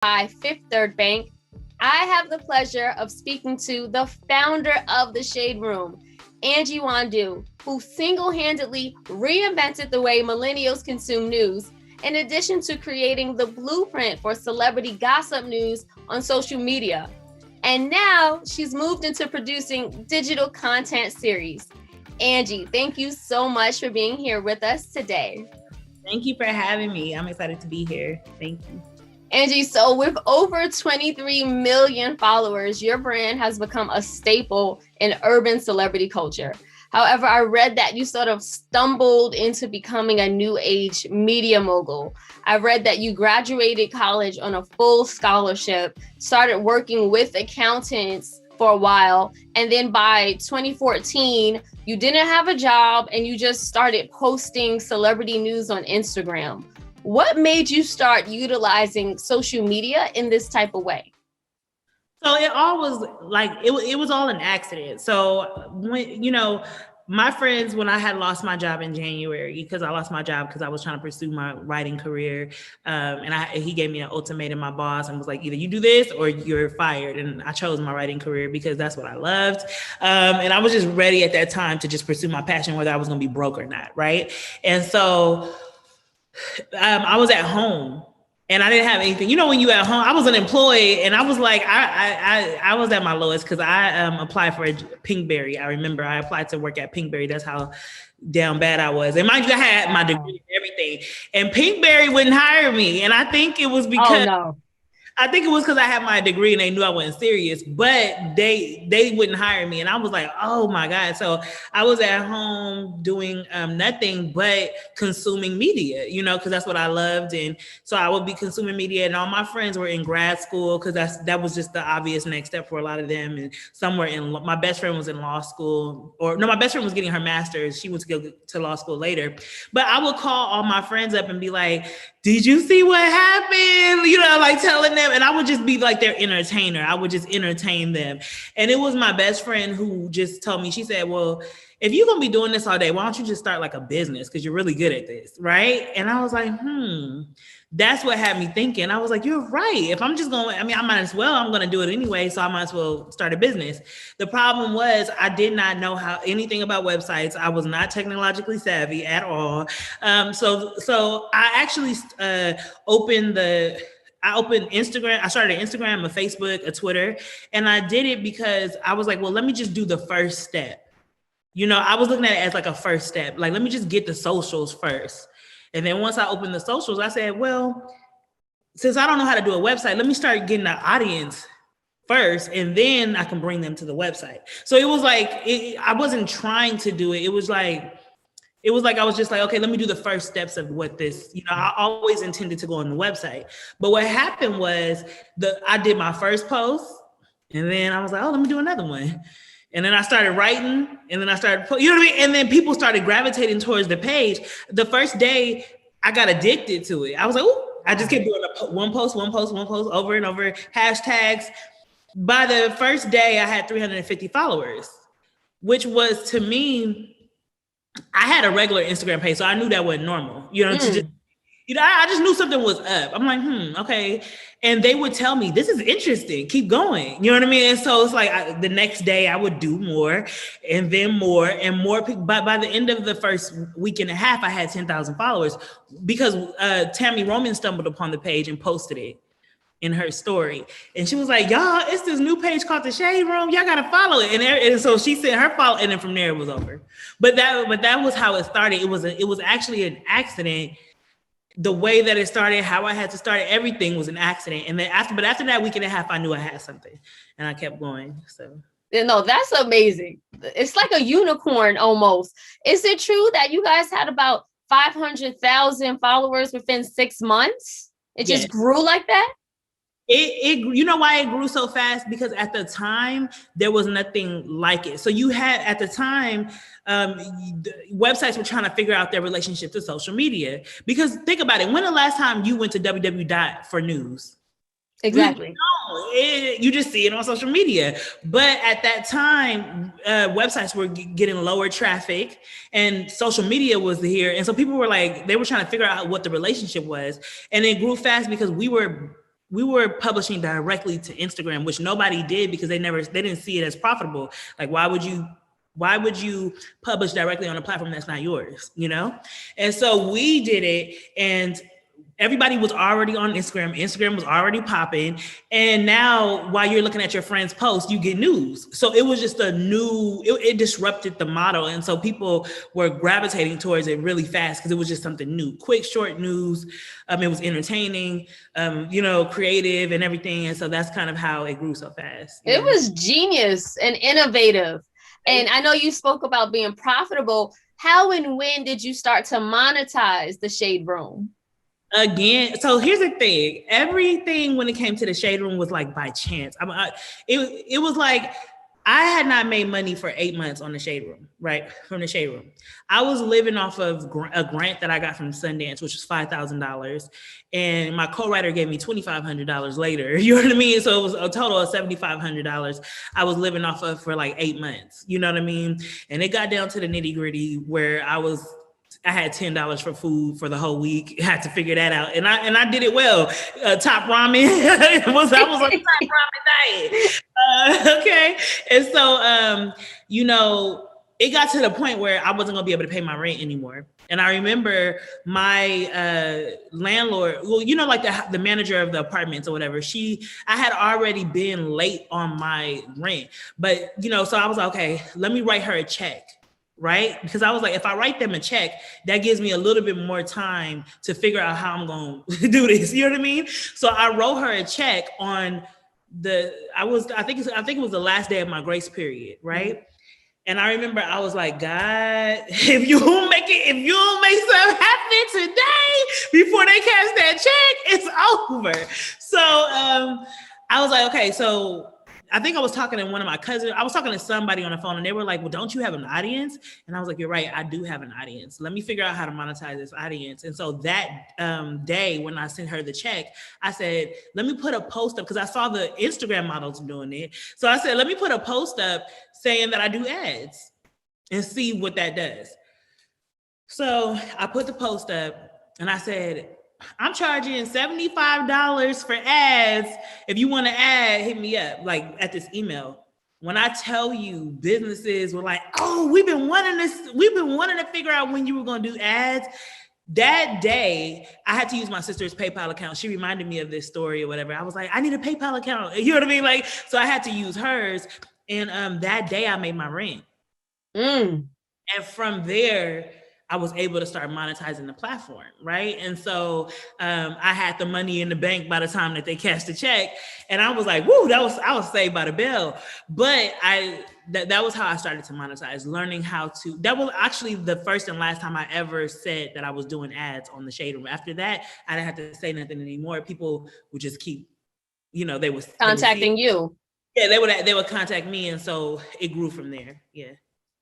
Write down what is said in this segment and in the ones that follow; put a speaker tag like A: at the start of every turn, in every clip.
A: by Fifth Third Bank, I have the pleasure of speaking to the founder of the Shade Room, Angie Nwandu, who single-handedly reinvented the way millennials consume news, in addition to creating the blueprint for celebrity gossip news on social media. And now she's moved into producing digital content series. Angie, thank you so much for being here with us today.
B: Thank you for having me. I'm excited to be here. Thank you.
A: Angie, so with over 23 million followers, your brand has become a staple in urban celebrity culture. However, I read that you sort of stumbled into becoming a new age media mogul. I read that you graduated college on a full scholarship, started working with accountants for a while, and then by 2014, you didn't have a job and you just started posting celebrity news on Instagram. What made you start utilizing social media in this type of way?
B: So it all was like, it was all an accident. So when, my friends, when I had lost my job in January, because I lost my job because I was trying to pursue my writing career. He gave me an ultimatum, my boss, and was like, either you do this or you're fired. And I chose my writing career because that's what I loved. And I was just ready at that time to just pursue my passion, whether I was going to be broke or not. Right. And so I was at home and I didn't have anything. When you at home, I was unemployed and I was like, I was at my lowest because I applied for Pinkberry. I remember I applied to work at Pinkberry. That's how down bad I was. And mind you, I had my degree and everything. And Pinkberry wouldn't hire me. And I think it was because I had my degree and they knew I wasn't serious, but they wouldn't hire me. And I was like, oh my God. So I was at home doing nothing but consuming media, because that's what I loved. And so I would be consuming media and all my friends were in grad school because that was just the obvious next step for a lot of them. And my best friend was in law school my best friend was getting her master's. She went to go to law school later, but I would call all my friends up and be like, did you see what happened? Like telling them, and I would just be like their entertainer. I would just entertain them. And it was my best friend who just told me, she said, well, if you're going to be doing this all day, why don't you just start like a business? Because you're really good at this, right? And I was like, that's what had me thinking. I was like, you're right. If I'm just going, I might as well, I'm going to do it anyway. So I might as well start a business. The problem was I did not know anything about websites. I was not technologically savvy at all. So I actually opened Instagram. I started an Instagram, a Facebook, a Twitter. And I did it because I was like, well, let me just do the first step. I was looking at it as like a first step. Like, let me just get the socials first. And then once I opened the socials, I said, well, since I don't know how to do a website, let me start getting the audience first, and then I can bring them to the website. So it was like, I wasn't trying to do it. It was like, I was just like, okay, let me do the first steps of what this, I always intended to go on the website. But what happened was I did my first post and then I was like, oh, let me do another one. And then I started writing and then I started, And then people started gravitating towards the page. The first day I got addicted to it. I was like, ooh, I just kept doing one post over and over, hashtags. By the first day I had 350 followers, which was, to me, I had a regular Instagram page, so I knew that wasn't normal. I just knew something was up. I'm like, okay. And they would tell me, this is interesting. Keep going. You know what I mean? And so it's like the next day I would do more and then more and more. But by the end of the first week and a half, I had 10,000 followers because Tammy Roman stumbled upon the page and posted it in her story. And she was like, y'all, it's this new page called The Shade Room. Y'all got to follow it. And so she sent her follow, and then from there it was over. But that was how it started. It was actually an accident. The way that it started, how I had to start it, everything was an accident. And then after that week and a half, I knew I had something and I kept going. So.
A: No, that's amazing. It's like a unicorn almost. Is it true that you guys had about 500,000 followers within 6 months? It just grew like that?
B: You know why it grew so fast? Because at the time there was nothing like it. So you had, at the time, websites were trying to figure out their relationship to social media. Because think about it, when the last time you went to www for news?
A: Exactly.
B: You just see it on social media. But at that time, websites were getting lower traffic and social media was here. And so people were like, they were trying to figure out what the relationship was. And it grew fast because we were we were publishing directly to Instagram, which nobody did because they didn't see it as profitable. Like, why would you publish directly on a platform that's not yours, you know? And so we did it, and everybody was already on Instagram. Instagram was already popping. And now while you're looking at your friend's post, you get news. So it was just it disrupted the model. And so people were gravitating towards it really fast because it was just something new, quick, short news. It was entertaining, creative and everything. And so that's kind of how it grew so fast.
A: It was genius and innovative. And I know you spoke about being profitable. How and when did you start to monetize the Shade Room?
B: Again, so here's the thing. Everything when it came to the Shade Room was like by chance. It was like I had not made money for 8 months on the Shade Room, right? From the Shade Room. I was living off of a grant that I got from Sundance, which was $5,000. And my co-writer gave me $2,500 later. You know what I mean? So it was a total of $7,500 I was living off of for like 8 months. You know what I mean? And it got down to the nitty gritty where I had $10 for food for the whole week. I had to figure that out. And I did it well. Top ramen. I was on top ramen diet. Okay. And so, it got to the point where I wasn't going to be able to pay my rent anymore. And I remember my landlord, like the manager of the apartments or whatever, I had already been late on my rent. But, so I was like, okay, let me write her a check. Right? Because I was like, if I write them a check, that gives me a little bit more time to figure out how I'm going to do this. You know what I mean? So I wrote her a check on I think it was the last day of my grace period. Right. Mm-hmm. And I remember I was like, God, if you don't make something happen today before they cash that check, it's over. So I was like, okay, so I think I was talking to one of my cousins. I was talking to somebody on the phone and they were like, well, don't you have an audience? And I was like, you're right. I do have an audience. Let me figure out how to monetize this audience. And so that day when I sent her the check, I said, let me put a post up because I saw the Instagram models doing it. So I said, let me put a post up saying that I do ads and see what that does. So I put the post up and I said, I'm charging $75 for ads. If you want to ad, hit me up, like at this email. When I tell you businesses were like, oh, we've been wanting to figure out when you were going to do ads. That day, I had to use my sister's PayPal account. She reminded me of this story or whatever. I was like, I need a PayPal account. You know what I mean? Like, so I had to use hers. And that day I made my rent. And from there, I was able to start monetizing the platform, right? And so I had the money in the bank by the time that they cashed the check. And I was like, woo, I was saved by the bell. But that was how I started to monetize, learning how to, that was actually the first and last time I ever said that I was doing ads on the Shade Room. After that, I didn't have to say nothing anymore. People would just keep, they was
A: contacting you.
B: Yeah, they would contact me. And so it grew from there. Yeah.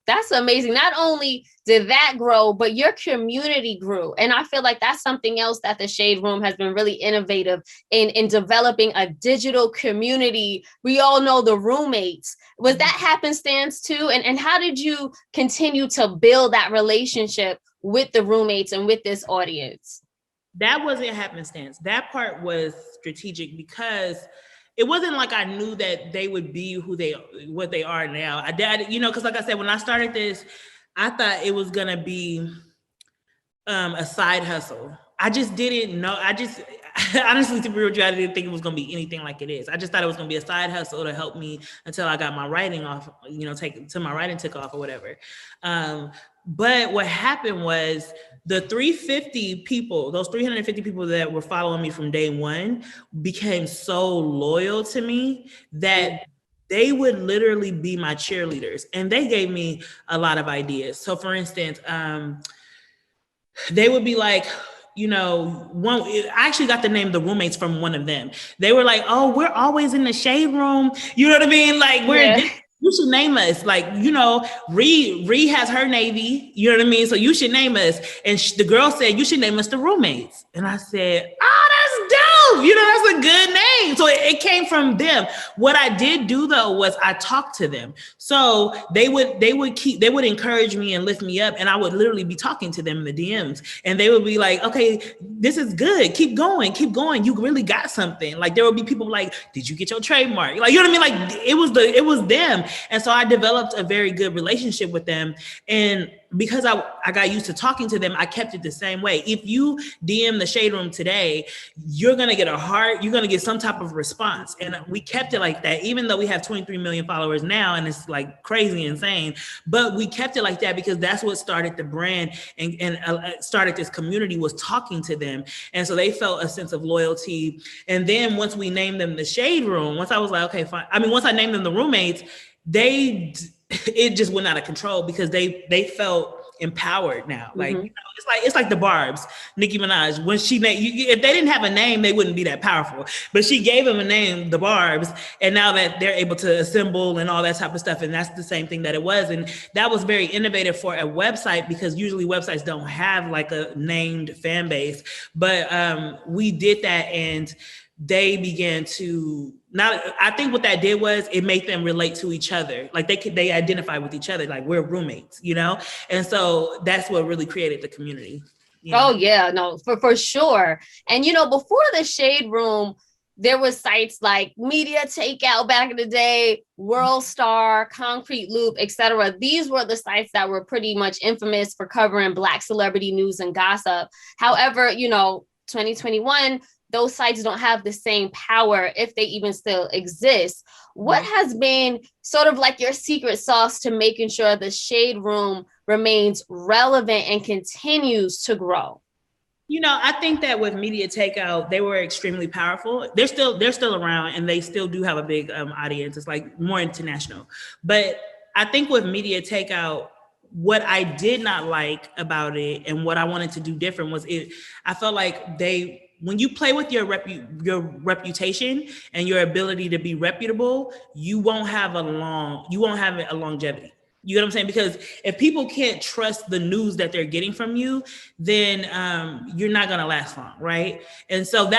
A: That's amazing. Not only did that grow, but your community grew. And I feel like that's something else that the Shade Room has been really innovative in developing a digital community. We all know the roommates. Was that happenstance too? And how did you continue to build that relationship with the roommates and with this audience?
B: That wasn't happenstance. That part was strategic because it wasn't like I knew that they would be what they are now. I did, because like I said, when I started this, I thought it was gonna be a side hustle. I just didn't know. Honestly, to be real, I didn't think it was gonna be anything like it is. I just thought it was gonna be a side hustle to help me until I got my writing off, till my writing took off or whatever. But what happened was the 350 people, those 350 people that were following me from day one became so loyal to me that they would literally be my cheerleaders. And they gave me a lot of ideas. So for instance, they would be like, I actually got to name the roommates from one of them. They were like, oh, we're always in the Shade Room. You know what I mean? Like you should name us. Like, Ree has her Navy. You know what I mean? So you should name us. And the girl said, you should name us the roommates. And I said, oh, that's dope. That's a good name. So it it came from them. What I did do though was I talked to them. So they would encourage me and lift me up, and I would literally be talking to them in the DMs, and they would be like, okay, this is good. Keep going. You really got something. Like there would be people like, did you get your trademark? Like, you know what I mean? Like it was them. And so I developed a very good relationship with them. And because I got used to talking to them, I kept it the same way. If you DM the Shade Room today, you're going to get a heart, you're going to get some type of response. And we kept it like that, even though we have 23 million followers now, and it's like crazy insane, but we kept it like that because that's what started the brand and started this community, was talking to them. And so they felt a sense of loyalty. And then once we named them the Shade Room, once I was like, okay, fine. I mean, once I named them the roommates, it just went out of control because they felt empowered now. Like, you know, it's like the Barbs, Nicki Minaj, when she made, if they didn't have a name, they wouldn't be that powerful, but she gave them a name, the Barbs. And now that they're able to assemble and all that type of stuff. And that's the same thing that it was. And that was very innovative for a website, because usually websites don't have like a named fan base, but we did that, and they began to, now I think what that did was it made them relate to each other. Like they identify with each other, like we're roommates, you know? And so that's what really created the community. You know?
A: Oh yeah, no, for sure. And you know, before the Shade Room, there was sites like Media Takeout back in the day, World Star, Concrete Loop, etc. These were the sites that were pretty much infamous for covering Black celebrity news and gossip. However, you know, 2021, those sites don't have the same power, if they even still exist. What has been sort of like your secret sauce to making sure the Shade Room remains relevant and continues to grow?
B: You know, I think that with Media Takeout, they were extremely powerful. They're still around, and they still do have a big audience. It's like more international. But I think with Media Takeout, what I did not like about it and what I wanted to do different was I felt like when you play with your reputation and your ability to be reputable, you won't have a longevity. You know what I'm saying? Because if people can't trust the news that they're getting from you, then you're not going to last long, right? And so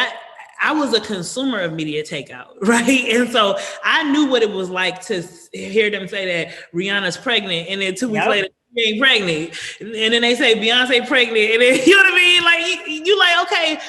B: I was a consumer of Media Takeout, right? And so I knew what it was like to hear them say that Rihanna's pregnant, and then 2 weeks later, she ain't pregnant. And then they say Beyonce pregnant, and then, you know what I mean? Like, you like, okay,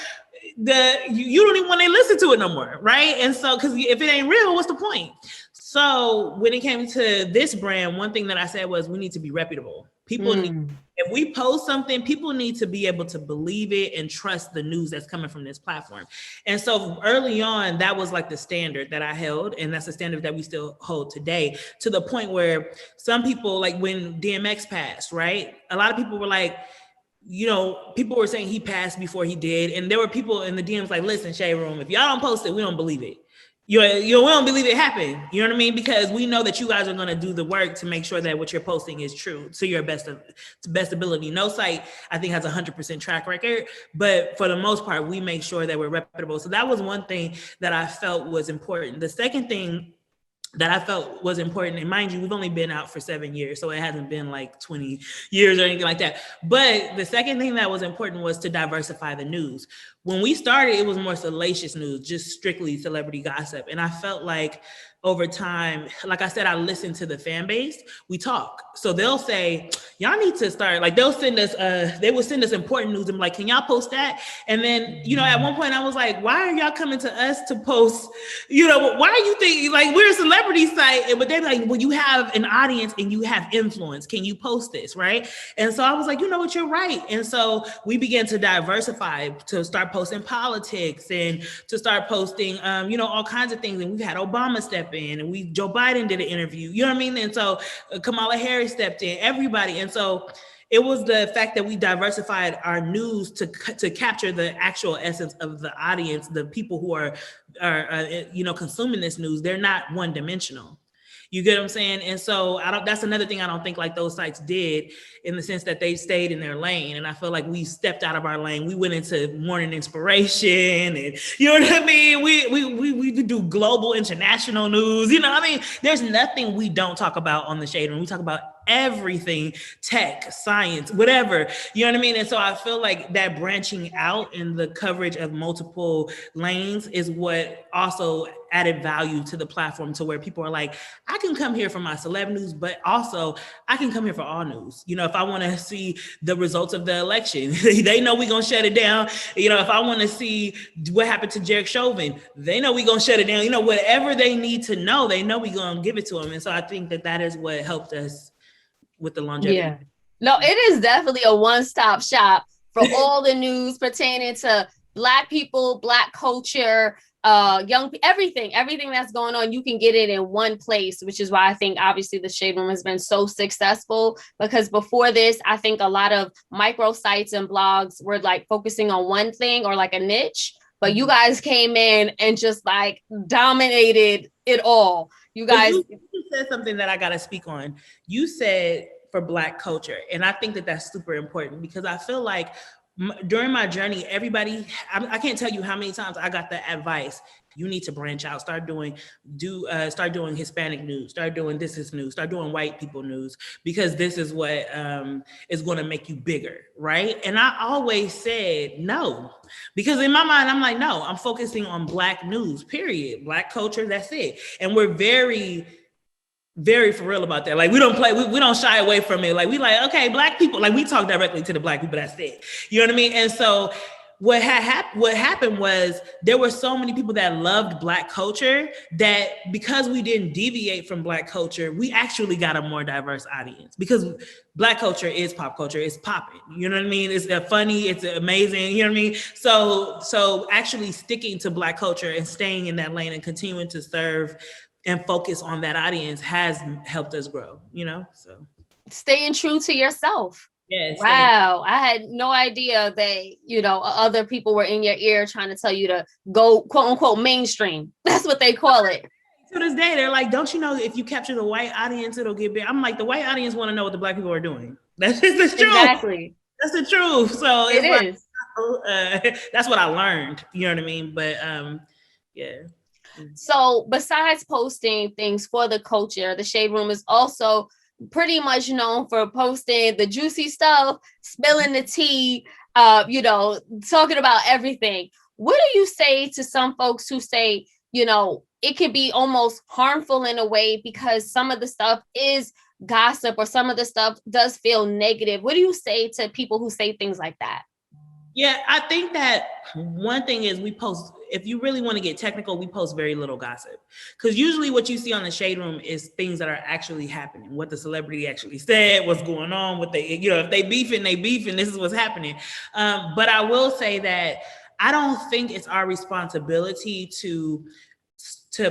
B: you don't even want to listen to it no more, right? And so, because if it ain't real, what's the point? So when it came to this brand, one thing that I said was we need to be reputable. People need, if we post something, people need to be able to believe it and trust the news that's coming from this platform. And so early on, that was like the standard that I held, and that's the standard that we still hold today, to the point where some people, like when DMX passed, right? A lot of people were like, you know, people were saying he passed before he did. And there were people in the DMs like, listen, Shade Room, if y'all don't post it, we don't believe it. We don't believe it happened. You know what I mean? Because we know that you guys are going to do the work to make sure that what you're posting is true to your best ability. No site, I think, has 100% track record, but for the most part, we make sure that we're reputable. So that was one thing that I felt was important. The second thing that I felt was important, and mind you, we've only been out for 7 years, so it hasn't been like 20 years or anything like that. But the second thing that was important was to diversify the news. When we started, it was more salacious news, just strictly celebrity gossip. And I felt like over time, like I said, I listened to the fan base. We talk. So they'll say, y'all need to start, like they'll send us, they will send us important news and like, can y'all post that? And then, you know, at one point I was like, why are y'all coming to us to post, you know, why are you thinking like we're a celebrity site? But they're like, well, you have an audience and you have influence. Can you post this, right? And so I was like, you know what, you're right. And so we began to diversify, to start posting politics and to start posting, you know, all kinds of things. And we've had Obama step in, and Joe Biden did an interview, you know what I mean? And so Kamala Harris stepped in, everybody. And so it was the fact that we diversified our news to capture the actual essence of the audience, the people who are you know, consuming this news. They're not one dimensional. You get what I'm saying? And so that's another thing I don't think like those sites did, in the sense that they stayed in their lane. And I feel like we stepped out of our lane. We went into morning inspiration, and you know what I mean? We do global international news. You know what I mean? There's nothing we don't talk about on the Shade Room. We talk about everything, tech, science, whatever, you know what I mean? And so I feel like that branching out and the coverage of multiple lanes is what also added value to the platform, to where people are like, I can come here for my celeb news, but also I can come here for all news. You know, if I want to see the results of the election, they know we're going to shut it down. You know, if I want to see what happened to Derek Chauvin, they know we're going to shut it down. You know, whatever they need to know, they know we're going to give it to them. And so I think that that is what helped us with the longevity.
A: Yeah. No, it is definitely a one-stop shop for all the news pertaining to Black people, Black culture, young, everything that's going on. You can get it in one place, which is why I think obviously the Shade Room has been so successful, because before this, I think a lot of micro sites and blogs were like focusing on one thing or like a niche, but you guys came in and just like dominated it all. You guys
B: you said something that I got to speak on. You said for Black culture. And I think that that's super important, because I feel like during my journey, everybody, I can't tell you how many times I got the advice, you need to branch out, start doing Hispanic news, start doing this is news, start doing white people news, because this is what is going to make you bigger, right? And I always said no, because in my mind, I'm like, no, I'm focusing on Black news, period. Black culture, that's it. And we're very for real about that. Like, we don't play, we don't shy away from it. Like, we like, okay, Black people, like we talk directly to the Black people, that's it. You know what I mean? And so what happened was there were so many people that loved Black culture that because we didn't deviate from Black culture, we actually got a more diverse audience, because Black culture is pop culture. It's popping. You know what I mean? It's funny. It's amazing. You know what I mean? So actually sticking to Black culture and staying in that lane and continuing to serve and focus on that audience has helped us grow, you know? So
A: staying true to yourself.
B: Yeah.
A: Wow. I had no idea that, you know, other people were in your ear trying to tell you to go, quote unquote, mainstream. That's what they call it.
B: To this day, they're like, don't you know if you capture the white audience, it'll get big? I'm like, the white audience want to know what the Black people are doing. That's the truth.
A: Exactly.
B: That's the truth. So
A: it is.
B: Like, that's what I learned. You know what I mean? But yeah.
A: So besides posting things for the culture, the Shade Room is also pretty much known for posting the juicy stuff, spilling the tea, you know, talking about everything. What do you say to some folks who say, you know, it could be almost harmful in a way because some of the stuff is gossip or some of the stuff does feel negative? What do you say to people who say things like that?
B: Yeah, I think that one thing is we post, if you really want to get technical, we post very little gossip. Because usually what you see on the Shade Room is things that are actually happening, what the celebrity actually said, what's going on, what they, you know, if they beefing, this is what's happening. But I will say that I don't think it's our responsibility to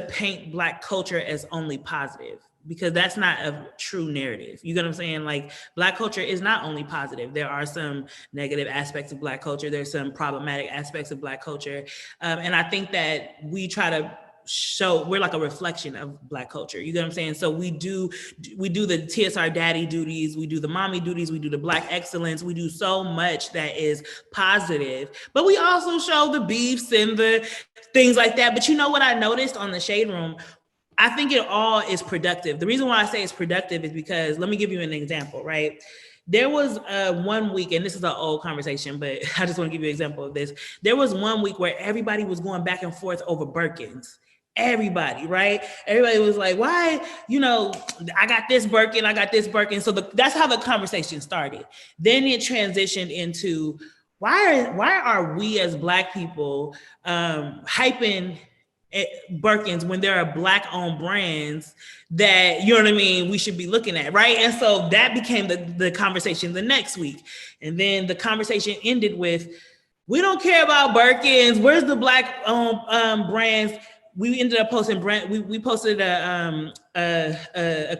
B: paint Black culture as only positive, because that's not a true narrative. You get what I'm saying? Like, Black culture is not only positive. There are some negative aspects of Black culture. There's some problematic aspects of Black culture. And I think that we try to show, we're like a reflection of Black culture. You get what I'm saying? So we do the TSR daddy duties, we do the mommy duties, we do the Black excellence, we do so much that is positive, but we also show the beefs and the things like that. But you know what I noticed on the Shade Room? I think it all is productive. The reason why I say it's productive is because, let me give you an example, right? There was 1 week, and this is an old conversation, but I just want to give you an example of this. There was 1 week where everybody was going back and forth over Birkins. Everybody, right? Everybody was like, why, you know, I got this Birkin, I got this Birkin. So that's how the conversation started. Then it transitioned into, why are we as Black people hyping Birkins when there are Black owned brands that, you know what I mean, we should be looking at, right? And so that became the conversation the next week. And then the conversation ended with, we don't care about Birkins, where's the Black owned brands? We ended up posting we posted a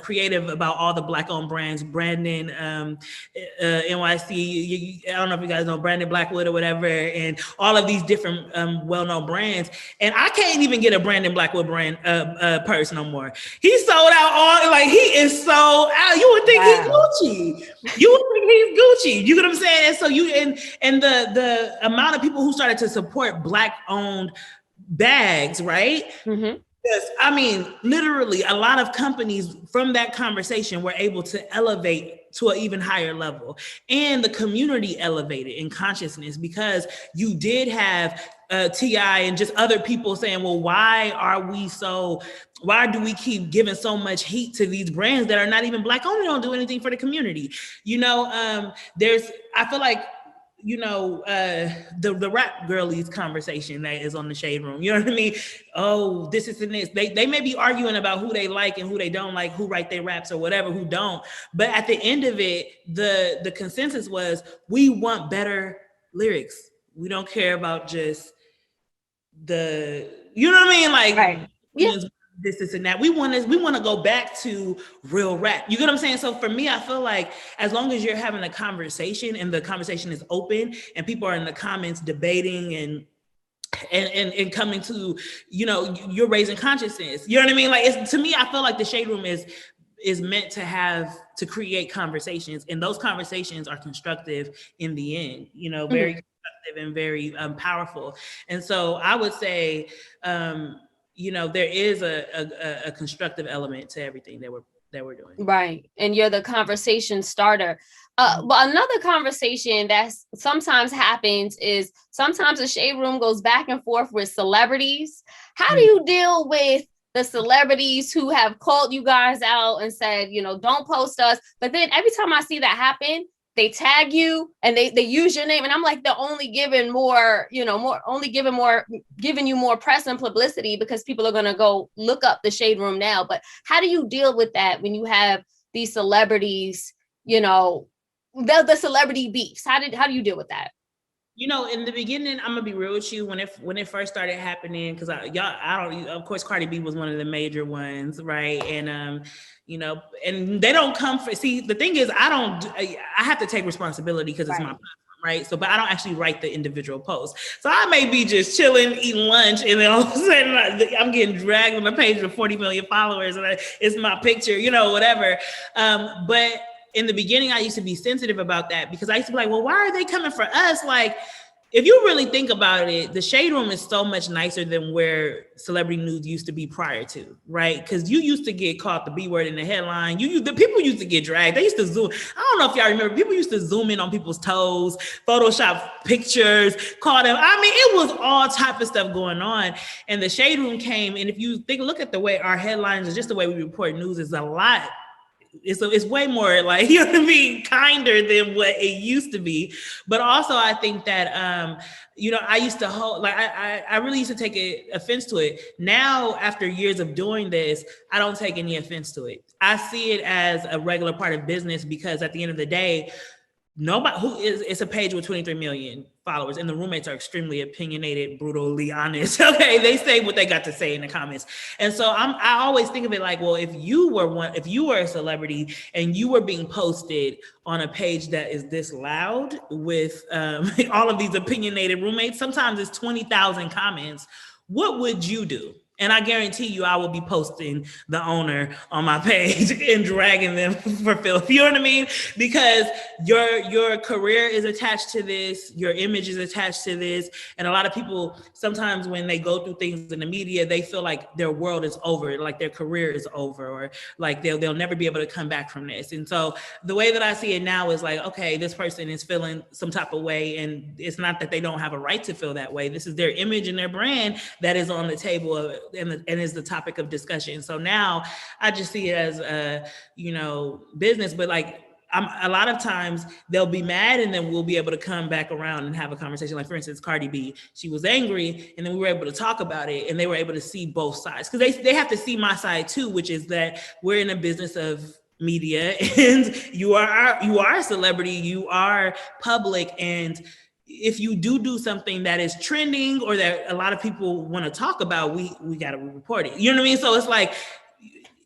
B: creative about all the Black owned brands, Brandon, NYC, I don't know if you guys know Brandon Blackwood or whatever, and all of these different well-known brands. And I can't even get a Brandon Blackwood brand purse no more. He sold out all, like, he is sold out. You would think he's Gucci. You would think he's Gucci. You get what I'm saying? And so and the amount of people who started to support Black owned bags, right?
A: Mm-hmm.
B: Yes, I mean, literally, a lot of companies from that conversation were able to elevate to an even higher level, and the community elevated in consciousness because you did have Ti and just other people saying, "Well, why do we keep giving so much heat to these brands that are not even Black owned? They don't do anything for the community." I feel like the rap girlies conversation that is on the shade room. You know what I mean? Oh, this is and this. They may be arguing about who they like and who they don't like, who write their raps or whatever, who don't. But at the end of it, the consensus was we want better lyrics. We don't care about just you know what I mean? Like
A: Right. Yeah.
B: this and that. We want to go back to real rap. You get what I'm saying? So for me, I feel like as long as you're having a conversation and the conversation is open and people are in the comments debating and coming to, you're raising consciousness. You know what I mean? Like to me, I feel like the shade room is meant to create conversations, and those conversations are constructive in the end, very constructive and very powerful. And so I would say, there is a constructive element to everything that we're doing.
A: Right. And you're the conversation starter. But another conversation that sometimes happens is sometimes the shade room goes back and forth with celebrities. How do you deal with the celebrities who have called you guys out and said, don't post us? But then every time I see that happen, they tag you and they use your name. And I'm like, they're only giving giving you more press and publicity because people are going to go look up the shade room now. But how do you deal with that when you have these celebrities, the celebrity beefs? How do you deal with that?
B: In the beginning, I'm gonna be real with you. When it first started happening, because of course, Cardi B was one of the major ones, right? And and they don't come for. See, the thing is, I have to take responsibility because it's my platform, right? So, but I don't actually write the individual post. So I may be just chilling, eating lunch, and then all of a sudden I'm getting dragged on the page with 40 million followers, and it's my picture, whatever. But in the beginning, I used to be sensitive about that because I used to be like, well, why are they coming for us? Like, if you really think about it, the shade room is so much nicer than where celebrity news used to be prior to, right? Because you used to get caught the B word in the headline. The people used to get dragged. They used to zoom. I don't know if y'all remember, people used to zoom in on people's toes, Photoshop pictures, call them. I mean, it was all type of stuff going on. And the shade room came, and if you look at the way our headlines and just the way we report news is a lot. It's way more like, kinder than what it used to be. But also I think that, I used to hold, like, I really used to take offense to it. Now, after years of doing this, I don't take any offense to it. I see it as a regular part of business because at the end of the day, it's a page with 23 million followers, and the roommates are extremely opinionated, brutally honest. Okay, they say what they got to say in the comments, and so I always think of it like, well, if you were a celebrity and you were being posted on a page that is this loud with all of these opinionated roommates, sometimes it's 20,000 comments. What would you do? And I guarantee you, I will be posting the owner on my page and dragging them for filth. You know what I mean? Because your career is attached to this, your image is attached to this. And a lot of people, sometimes when they go through things in the media, they feel like their world is over, like their career is over, or like they'll never be able to come back from this. And so the way that I see it now is like, okay, this person is feeling some type of way, and it's not that they don't have a right to feel that way. This is their image and their brand that is on the table and is the topic of discussion. So now I just see it as business, but like a lot of times they'll be mad and then we'll be able to come back around and have a conversation. Like, for instance, Cardi B, she was angry and then we were able to talk about it and they were able to see both sides, because they have to see my side too, which is that we're in a business of media and you are a celebrity, you are public, and if you do something that is trending or that a lot of people want to talk about, we got to report it. You know what I mean? So it's like,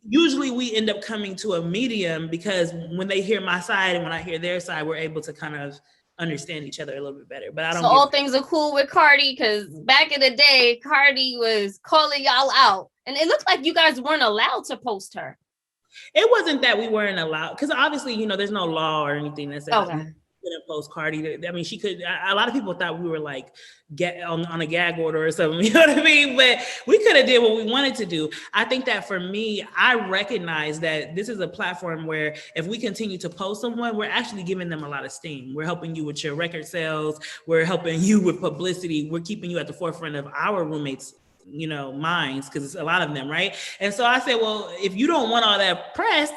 B: usually we end up coming to a medium because when they hear my side and when I hear their side, we're able to kind of understand each other a little bit better. But I don't.
A: So all things are cool with Cardi, because back in the day, Cardi was calling y'all out, and it looked like you guys weren't allowed to post her.
B: It wasn't that we weren't allowed, because obviously, there's no law or anything that says.
A: Okay.
B: couldn't post Cardi. I mean, she could. A lot of people thought we were like get on a gag order or something. You know what I mean? But we could have did what we wanted to do. I think that for me, I recognize that this is a platform where if we continue to post someone, we're actually giving them a lot of steam. We're helping you with your record sales. We're helping you with publicity. We're keeping you at the forefront of our roommates, minds, because it's a lot of them, right? And so I said, well, if you don't want all that press,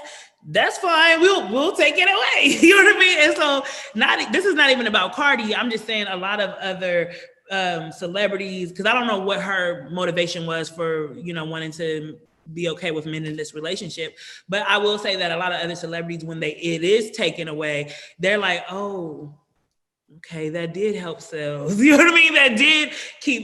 B: that's fine. We'll take it away. You know what I mean? And so this is not even about Cardi. I'm just saying a lot of other celebrities, because I don't know what her motivation was for, wanting to be okay with men in this relationship. But I will say that a lot of other celebrities, when it is taken away, they're like, oh, okay, that did help sales. You know what I mean? That did keep,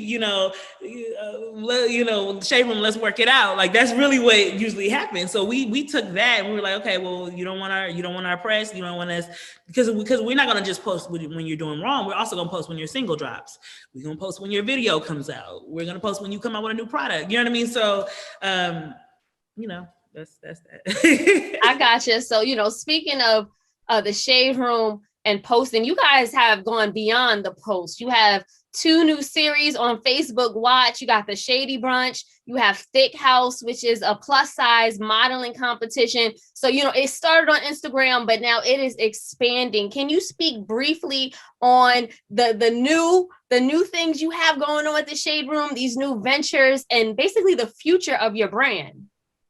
B: shade room, let's work it out. Like that's really what usually happens. So we took that and we were like, okay, well, you don't want our press, you don't want us, because we're not gonna just post when you're doing wrong. We're also gonna post when your single drops. We're gonna post when your video comes out. We're gonna post when you come out with a new product. You know what I mean? So that's that.
A: I gotcha. So, speaking of the shade room and posting, you guys have gone beyond the post. You have 2 new series on Facebook Watch. You got the Shady Brunch. You have Thick House, which is a plus size modeling competition. So, it started on Instagram, but now it is expanding. Can you speak briefly on the new things you have going on at the Shade Room, these new ventures, and basically the future of your brand?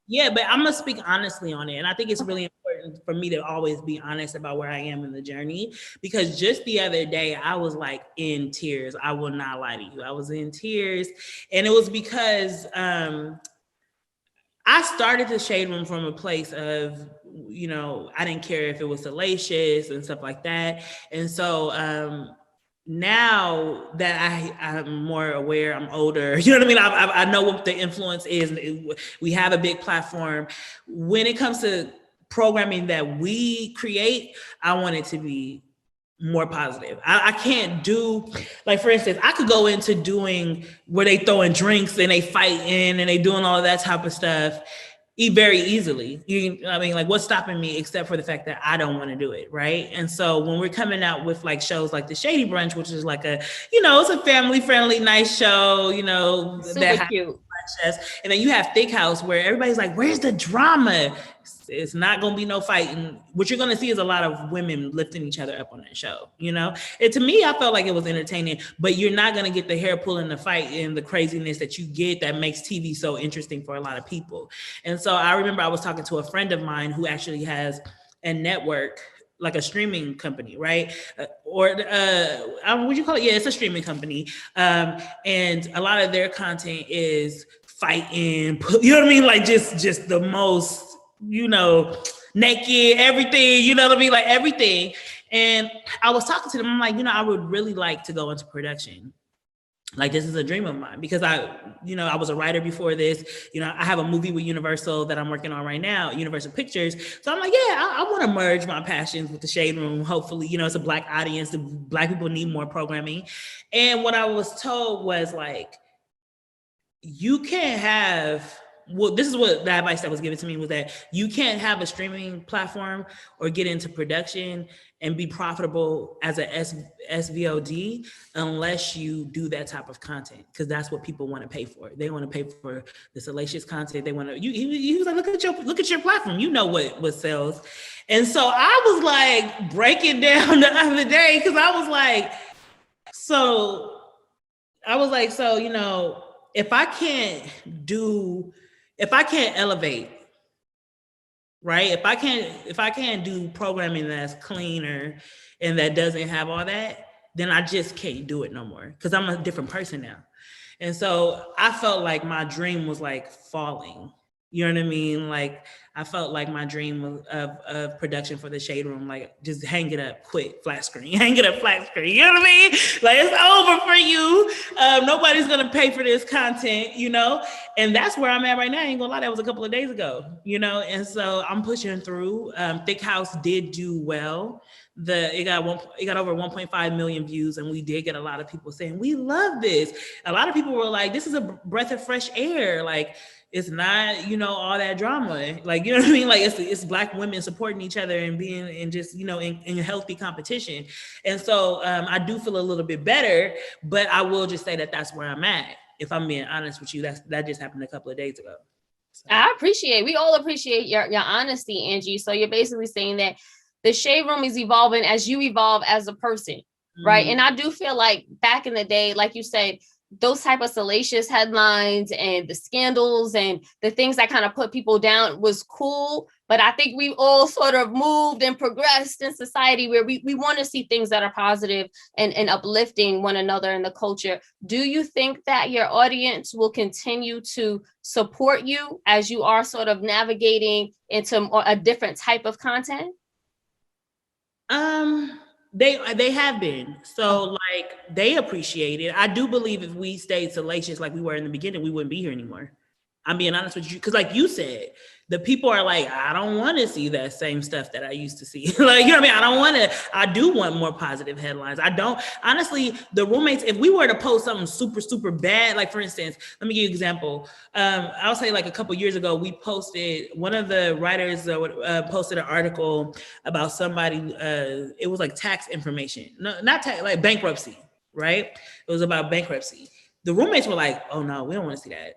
B: Yeah, but I'm gonna speak honestly on it. And I think it's really important for me to always be honest about where I am in the journey, because just the other day I was like in tears. I will not lie to you. I was in tears. And it was because I started the Shade Room from a place of, I didn't care if it was salacious and stuff like that. And so now that I'm more aware, I'm older, you know what I mean? I know what the influence is. We have a big platform. When it comes to programming that we create, I want it to be more positive. I can't do, like, for instance, I could go into doing where they throwing drinks and they fighting and they doing all of that type of stuff very easily. Like, what's stopping me except for the fact that I don't want to do it, right? And so when we're coming out with like shows like the Shady Brunch, which is like it's a family friendly, nice show,
A: Super cute.
B: And then you have Thick House, where everybody's like, where's the drama? It's not going to be no fighting. What you're going to see is a lot of women lifting each other up on that show, And to me, I felt like it was entertaining, but you're not going to get the hair pulling, the fight, and the craziness that you get that makes TV so interesting for a lot of people. And so I remember I was talking to a friend of mine who actually has a network, like a streaming company, right? Would you call it? Yeah, it's a streaming company. And a lot of their content is fighting, you know what I mean? Like just the most, naked, everything, you know what I mean? Like everything. And I was talking to them, I'm like, I would really like to go into production. Like, this is a dream of mine, because I was a writer before this. I have a movie with Universal that I'm working on right now, Universal Pictures. So I'm like, yeah, I want to merge my passions with the Shade Room. Hopefully, it's a Black audience. The Black people need more programming. And what I was told was like, you can't have, this is what the advice that was given to me, was that you can't have a streaming platform or get into production and be profitable as a SVOD unless you do that type of content, because that's what people want to pay for. They want to pay for the salacious content. They want to. He was like, look at your platform. You know what sells. And so I was like breaking down the other day, because I was like, if I can't elevate, right? If I can't do programming that's cleaner and that doesn't have all that, then I just can't do it no more, because I'm a different person now. And so I felt like my dream was like falling. You know what I mean? Like, I felt like my dream of production for the Shade Room, like, just hang it up, quit, flat screen, hang it up, flat screen. You know what I mean? Like, it's over for you. Nobody's gonna pay for this content, And that's where I'm at right now. I ain't gonna lie, that was a couple of days ago, And so I'm pushing through. Thick House did do well. It got over 1.5 million views, and we did get a lot of people saying, we love this. A lot of people were like, this is a breath of fresh air. Like, It's not, all that drama. Like, you know what I mean? Like it's Black women supporting each other and being and just, in healthy competition. And so I do feel a little bit better, but I will just say that that's where I'm at. If I'm being honest with you, that just happened a couple of days ago.
A: So. We all appreciate your honesty, Angie. So you're basically saying that the shade room is evolving as you evolve as a person, right? And I do feel like back in the day, like you said, those type of salacious headlines and the scandals and the things that kind of put people down was cool. But I think we've all sort of moved and progressed in society where we want to see things that are positive and uplifting one another in the culture. Do you think that your audience will continue to support you as you are sort of navigating into a different type of content?
B: They have been. So like they appreciate it. I do believe if we stayed salacious like we were in the beginning, we wouldn't be here anymore. I'm being honest with you. Cause like you said, the people are like, I don't want to see that same stuff that I used to see. Like, you know what I mean? I do want more positive headlines. I don't, honestly, the roommates, if we were to post something super, super bad, like for instance, let me give you an example. I'll say like a couple years ago, we posted, one of the writers posted an article about somebody, it was like tax information, no, not tax, like bankruptcy, right? It was about bankruptcy. The roommates were like, oh no, we don't want to see that.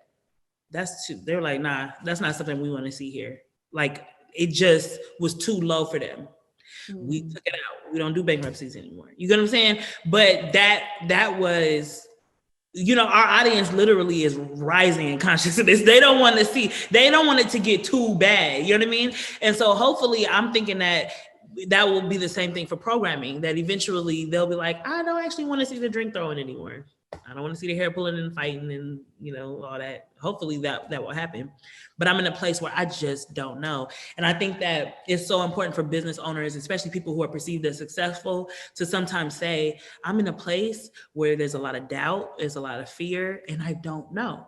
B: That's too, they were like, nah, that's not something we want to see here. Like it just was too low for them. We took it out. We don't do bankruptcies anymore. You get what I'm saying? But that was, our audience literally is rising in consciousness. They don't want it to get too bad. You know what I mean? And so hopefully I'm thinking that will be the same thing for programming, that eventually they'll be like, I don't actually want to see the drink throwing anymore. I don't want to see the hair pulling and fighting and, all that. Hopefully that will happen. But I'm in a place where I just don't know. And I think that it's so important for business owners, especially people who are perceived as successful, to sometimes say, I'm in a place where there's a lot of doubt, there's a lot of fear, and I don't know.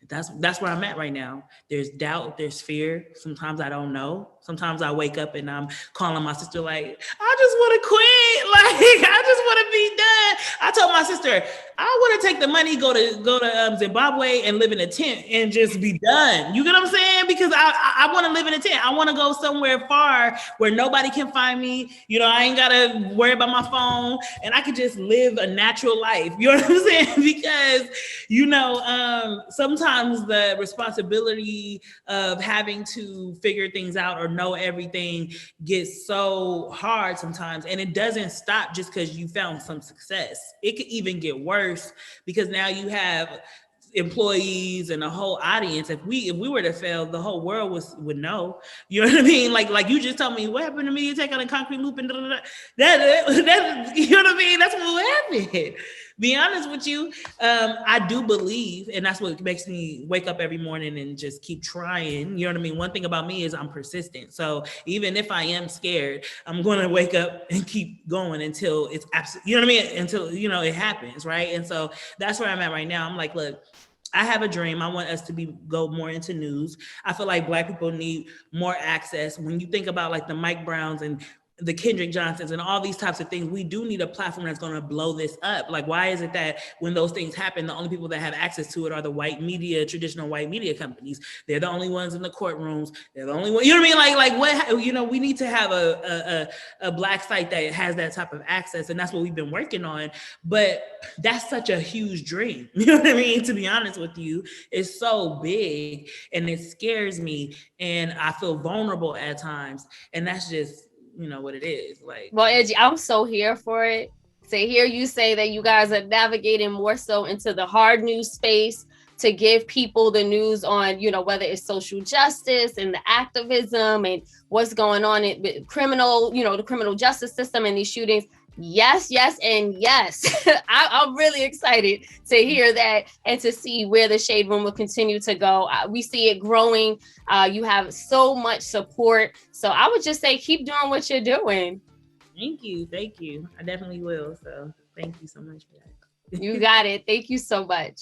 B: That's where I'm at right now. There's doubt, there's fear. Sometimes I don't know. Sometimes I wake up and I'm calling my sister like, I just want to quit. Like, I just want to be done. I told my sister, I want to take the money, go to Zimbabwe and live in a tent and just be done. You get what I'm saying? Because I want to live in a tent. I want to go somewhere far where nobody can find me. I ain't got to worry about my phone and I could just live a natural life. You know what I'm saying? Because, sometimes the responsibility of having to figure things out or know everything gets so hard sometimes. And it doesn't stop just because you found some success. It could even get worse because now you have employees and a whole audience. If we were to fail, the whole world would know. You know what I mean? Like you just told me what happened to me. You take out a concrete loop and that you know what I mean? That's what will happen. Be honest with you, I do believe, and that's what makes me wake up every morning and just keep trying. You know what I mean? One thing about me is I'm persistent. So even if I am scared, I'm going to wake up and keep going until it's absolutely, you know what I mean? Until, it happens, right? And so that's where I'm at right now. I'm like, look, I have a dream. I want us to go more into news. I feel like Black people need more access. When you think about like the Mike Browns and the Kendrick Johnsons and all these types of things, we do need a platform that's going to blow this up. Like, why is it that when those things happen, the only people that have access to it are the traditional white media companies? They're the only ones in the courtrooms. They're the only ones, you know what I mean? Like what, we need to have a Black site that has that type of access. And that's what we've been working on. But that's such a huge dream. You know what I mean? To be honest with you, it's so big and it scares me and I feel vulnerable at times. And that's just, what it is. Like,
A: well, Angie, I'm so here for it. To hear you say that you guys are navigating more so into the hard news space to give people the news on, whether it's social justice and the activism and what's going on with the criminal justice system and these shootings. Yes, and yes. I'm really excited to hear that and to see where the Shade Room will continue to go. We see it growing. You have so much support. So I would just say, keep doing what you're doing.
B: Thank you. I definitely will. So thank you so much for that.
A: You got it. Thank you so much.